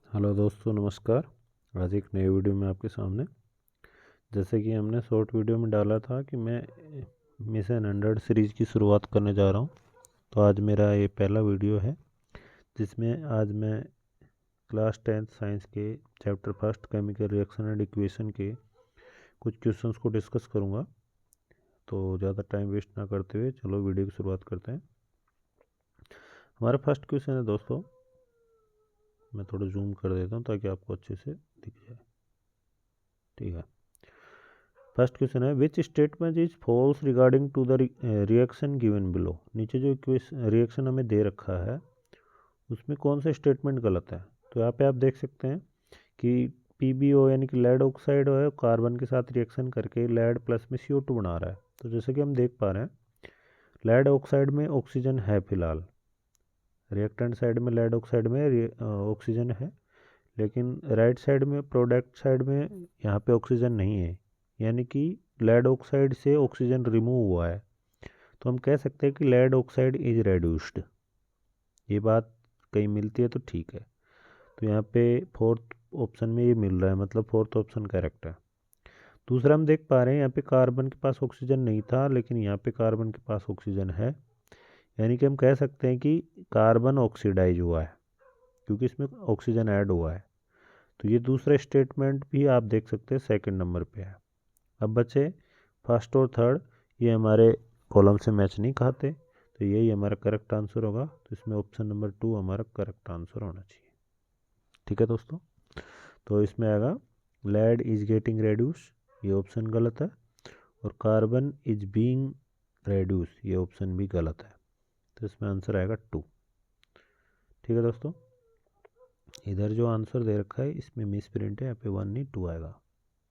Hello दोस्तों, नमस्कार। आज एक नई वीडियो में आपके सामने, जैसे कि हमने शॉर्ट वीडियो में डाला था कि मैं मिशन 100 सीरीज़ की शुरुआत करने जा रहा हूं। तो आज मेरा ये पहला वीडियो है जिसमें आज मैं क्लास 10th साइंस के chapter first chemical reaction and equation के कुछ क्वेश्चंस को डिस्कस करूंगा। तो ज़्यादा टाइम वेस्ट ना करते हुए चलो वीडियो की शुरुआत करते हैं। हमारा फर्स्ट क्वेश्चन है दोस्तों, मैं थोड़ा जूम कर देता हूँ ताकि आपको अच्छे से दिख जाए। ठीक है, फर्स्ट क्वेश्चन है which statement is false regarding to the reaction given below. नीचे जो रिएक्शन हमें दे रखा है उसमें कौन सा स्टेटमेंट गलत है। तो यहाँ पे आप देख सकते हैं कि PbO यानी कि लेड ऑक्साइड है, कार्बन के साथ रिएक्शन करके लेड प्लस में CO2 बना रहा है। तो जैसे कि हम देख पा रहे हैं लेड ऑक्साइड में ऑक्सीजन है, फिलहाल रिएक्टेंट साइड में लेड ऑक्साइड में ऑक्सीजन है, लेकिन राइट साइड में प्रोडक्ट साइड में यहाँ पे ऑक्सीजन नहीं है, यानी कि लेड ऑक्साइड से ऑक्सीजन रिमूव हुआ है। तो हम कह सकते हैं कि लेड ऑक्साइड इज रेड्यूस्ड। ये बात कहीं मिलती है तो ठीक है। तो यहाँ पे फोर्थ ऑप्शन में ये मिल रहा है, मतलब फोर्थ ऑप्शन करेक्ट है। दूसरा हम देख पा रहे हैं यहाँ पे कार्बन के पास ऑक्सीजन नहीं था, लेकिन यहाँ पे कार्बन के पास ऑक्सीजन है, यानी कि हम कह सकते हैं कि कार्बन ऑक्सीडाइज हुआ है क्योंकि इसमें ऑक्सीजन ऐड हुआ है। तो ये दूसरा स्टेटमेंट भी आप देख सकते हैं सेकंड नंबर पे है। अब बचे फर्स्ट और थर्ड, ये हमारे कॉलम से मैच नहीं खाते, तो यही हमारा करेक्ट आंसर होगा। तो इसमें ऑप्शन नंबर 2 हमारा करेक्ट आंसर होना चाहिए। ठीक है दोस्तों, तो इसमें आएगा लेड इज गेटिंग रेड्यूस, ये ऑप्शन गलत है, और कार्बन इज बीइंग रेड्यूस, ये ऑप्शन भी गलत है। तो इसमें आंसर आएगा 2। ठीक है दोस्तों, इधर जो आंसर दे रखा है इसमें मिस प्रिंट है, यहाँ पे 1 नहीं 2 आएगा।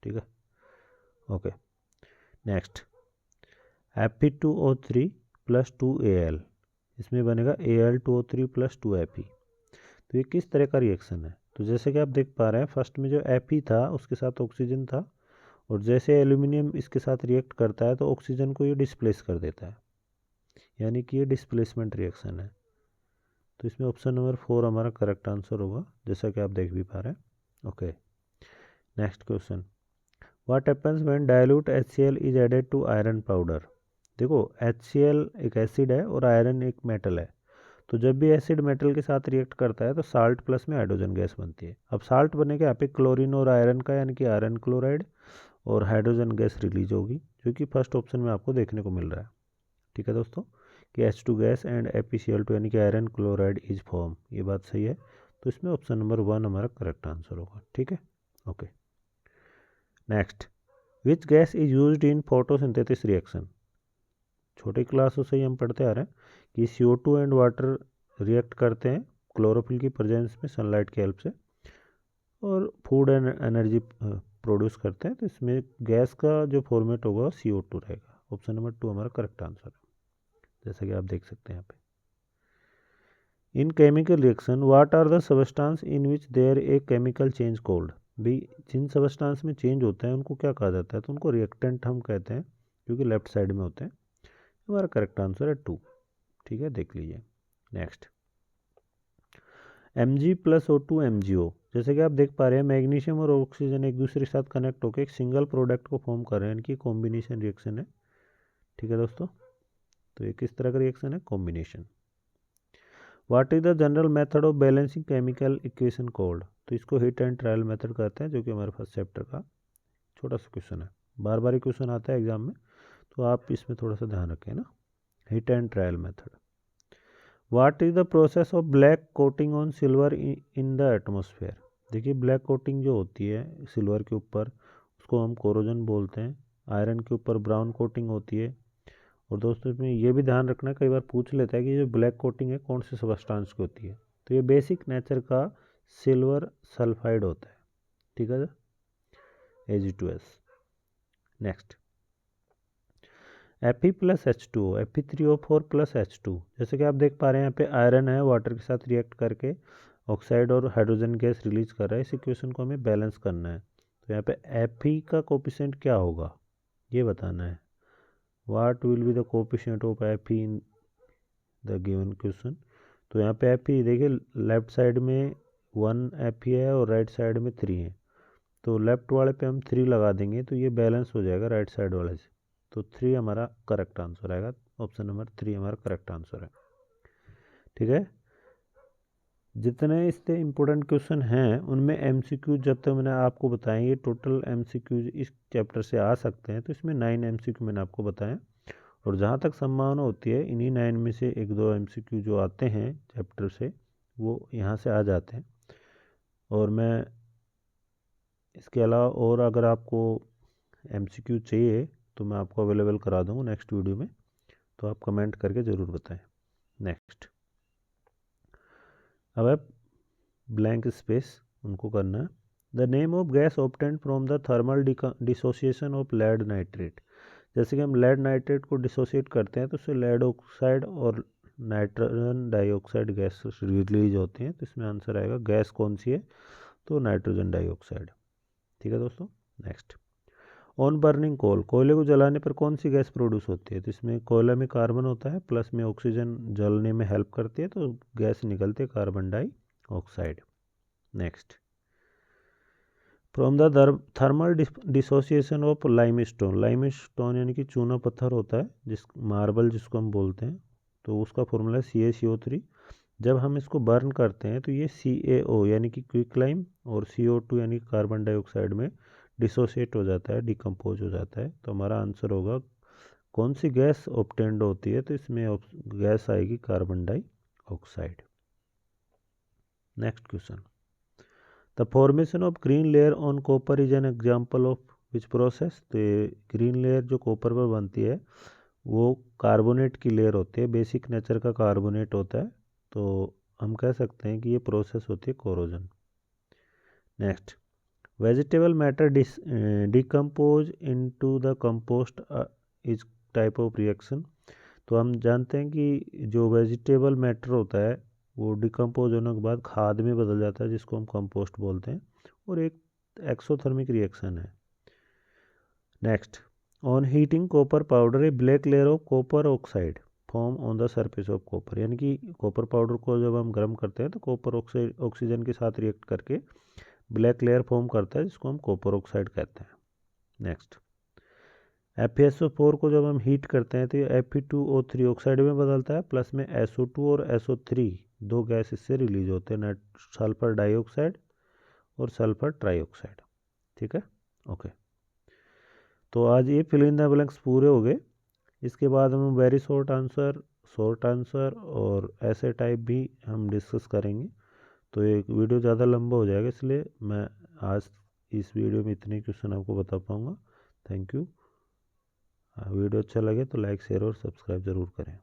ठीक है, okay. Next, Fe2O3 plus 2Al, इसमें बनेगा Al2O3 प्लस 2Fe। तो ये किस तरह का रिएक्शन है। तो जैसे कि आप देख पा रहे हैं फर्स्ट में जो Fe था उसके साथ ऑक्सीजन था, और जैसे एल्यूमिनियम इसके साथ रिएक्ट करता है तो ऑक्सीजन को ये डिस्प्लेस कर देता है, यानी कि ये डिस्प्लेसमेंट रिएक्शन है। तो इसमें ऑप्शन नंबर 4 हमारा करेक्ट आंसर होगा, जैसा कि आप देख भी पा रहे हैं। Okay, next question, what happens when dilute HCl is added to iron powder. देखो HCl एक एसिड है और आयरन एक मेटल है, तो जब भी एसिड मेटल के साथ रिएक्ट करता है तो साल्ट प्लस में हाइड्रोजन गैस बनती है। अब साल्ट बनेगा यहाँ पे क्लोरीन और आयरन का, यानी कि आयरन क्लोराइड, और हाइड्रोजन गैस रिलीज होगी, जो कि फर्स्ट ऑप्शन में आपको देखने को मिल रहा है। ठीक है दोस्तों, कि H2 गैस एंड FeCl2 यानी कि आयरन क्लोराइड इज फॉर्म, ये बात सही है। तो इसमें ऑप्शन नंबर 1 हमारा करेक्ट आंसर होगा। ठीक है, okay. Next, which gas is used in photosynthesis reaction. छोटे क्लासों से ही हम पढ़ते आ रहे हैं कि CO2 एंड वाटर रिएक्ट करते हैं क्लोरोफिल की प्रेजेंस में सनलाइट की हेल्प से, और फूड एंड एनर्जी प्रोड्यूस करते हैं। तो इसमें गैस का जो फॉर्मेट होगा CO2 रहेगा। ऑप्शन नंबर 2 हमारा करेक्ट आंसर है, जैसा कि आप देख सकते हैं यहाँ पे। In chemical reaction what are the substance in which there a chemical change called. भी जिन सबस्टांस में चेंज होता है उनको क्या कहा जाता है, तो उनको रिएक्टेंट हम कहते हैं, क्योंकि लेफ्ट साइड में होते हैं। हमारा करेक्ट आंसर है 2। ठीक है, देख लीजिए। Next, Mg plus O2 MgO, जैसे कि आप देख पा रहे हैं मैग्नीशियम और ऑक्सीजन एक दूसरे के साथ कनेक्ट होकर एक सिंगल प्रोडक्ट को फॉर्म कर रहे हैं, इनकी कॉम्बिनेशन रिएक्शन है। ठीक है दोस्तों, तो ये किस तरह का रिएक्शन है, combination. What is the general method of balancing chemical equation cold. तो इसको हिट एंड ट्रायल मेथड कहते हैं, जो कि हमारे फर्स्ट चैप्टर का छोटा सा क्वेश्चन है। बार बार क्वेश्चन आता है एग्जाम में, तो आप इसमें थोड़ा सा ध्यान रखें ना। Hit and trial method. What is the process of black coating on silver in the atmosphere. देखिए ब्लैक कोटिंग जो होती है सिल्वर के ऊपर उसको हम कोरोजन बोलते हैं। आयरन के ऊपर ब्राउन कोटिंग होती है। और दोस्तों इसमें ये भी ध्यान रखना, कई बार पूछ लेता है कि जो ब्लैक कोटिंग है कौन से सबस्टांस की होती है। तो ये बेसिक नेचर का सिल्वर सल्फाइड होता है। ठीक है, Ag2S। Next, Fe plus H2O, Fe3O4 plus H2, जैसे कि आप देख पा रहे हैं यहाँ पे आयरन है, वाटर के साथ रिएक्ट करके ऑक्साइड और हाइड्रोजन गैस रिलीज कर रहा है। इस इक्वेशन को हमें बैलेंस करना है। तो यहाँ पे Fe का कोफिशिएंट क्या होगा ये बताना है। What will be the coefficient of Fe in the given question. तो यहाँ पे Fe देखिए लेफ्ट साइड में 1 Fe है और राइट साइड में 3 है, तो लेफ्ट वाले पे हम 3 लगा देंगे तो ये बैलेंस हो जाएगा राइट साइड वाले से। तो 3 हमारा करेक्ट आंसर आएगा, ऑप्शन नंबर 3 हमारा करेक्ट आंसर है। ठीक है, जितने इससे इम्पोर्टेंट क्वेश्चन हैं उनमें एमसीक्यू जब तक मैंने आपको बताया, ये टोटल एमसीक्यू इस चैप्टर से आ सकते हैं, तो इसमें 9 एमसीक्यू मैंने आपको बताया। और जहाँ तक संभावना होती है इन्हीं 9 में से 1-2 एमसीक्यू जो आते हैं चैप्टर से वो यहाँ से आ जाते हैं। और मैं इसके अलावा और अगर आपको एमसीक्यू चाहिए तो मैं आपको अवेलेबल करा दूँगा नेक्स्ट वीडियो में, तो आप कमेंट करके ज़रूर बताएं। नेक्स्ट, अब आप ब्लैंक स्पेस उनको करना है। The name of gas obtained from the thermal dissociation of lead nitrate. जैसे कि हम लेड नाइट्रेट को डिसोसिएट करते हैं तो उससे लेड ऑक्साइड और नाइट्रोजन डाइऑक्साइड गैस रिलीज होती हैं, तो इसमें आंसर आएगा गैस कौन सी है, तो नाइट्रोजन डाइऑक्साइड। ठीक है दोस्तों। नेक्स्ट, ऑन बर्निंग कोल, कोयले को जलाने पर कौन सी गैस प्रोड्यूस होती है, तो इसमें कोयला में कार्बन होता है प्लस में ऑक्सीजन जलने में हेल्प करती है, तो गैस निकलती है carbon dioxide. Next, from the thermal dissociation of limestone, limestone यानी कि चूना पत्थर होता है जिस मार्बल जिसको हम बोलते हैं, तो उसका फॉर्मूला CaCO3। जब हम इसको बर्न करते हैं तो ये CaO यानी कि क्विक लाइम और CO2 यानी कार्बन डाइऑक्साइड में डिसोसिएट हो जाता है, डिकम्पोज हो जाता है। तो हमारा आंसर होगा कौन सी गैस ऑब्टेन्ड होती है, तो इसमें गैस आएगी carbon dioxide. Next question, the formation of green layer on copper is an example of which process. तो ग्रीन लेयर जो कॉपर पर बनती है वो कार्बोनेट की लेयर होती है, बेसिक नेचर का कार्बोनेट होता है, तो हम कह सकते हैं कि ये प्रोसेस होती है corrosion. Next, vegetable matter decompose into the compost is type of reaction. तो हम जानते हैं कि जो वेजिटेबल मैटर होता है वो डिकम्पोज होने के बाद खाद में बदल जाता है जिसको हम कंपोस्ट बोलते हैं, और एक एक्सोथर्मिक रिएक्शन है। Next, on heating copper powder A black layer of copper oxide form on the surface of copper, यानी कि कॉपर पाउडर को जब हम गर्म करते हैं तो कॉपर ऑक्साइड ऑक्सीजन के साथ रिएक्ट करके ब्लैक लेयर फॉर्म करता है जिसको हम कॉपर ऑक्साइड कहते हैं। नेक्स्ट, FeSO4 को जब हम हीट करते हैं तो ये Fe2O3 ऑक्साइड में बदलता है, प्लस में SO2 और SO3 दो गैस इससे रिलीज होते हैं, सल्फर डाइऑक्साइड और सल्फर ट्राइऑक्साइड। ठीक है, ओके। तो आज ये फिल इन द ब्लैंक्स पूरे हो गए। इसके बाद हम वेरी शॉर्ट आंसर और ऐसे टाइप भी हम डिस्कस करेंगे, तो एक वीडियो ज़्यादा लंबा हो जाएगा, इसलिए मैं आज इस वीडियो में इतने क्वेश्चन आपको बता पाऊँगा। Thank you. वीडियो अच्छा लगे तो लाइक शेयर और सब्सक्राइब ज़रूर करें।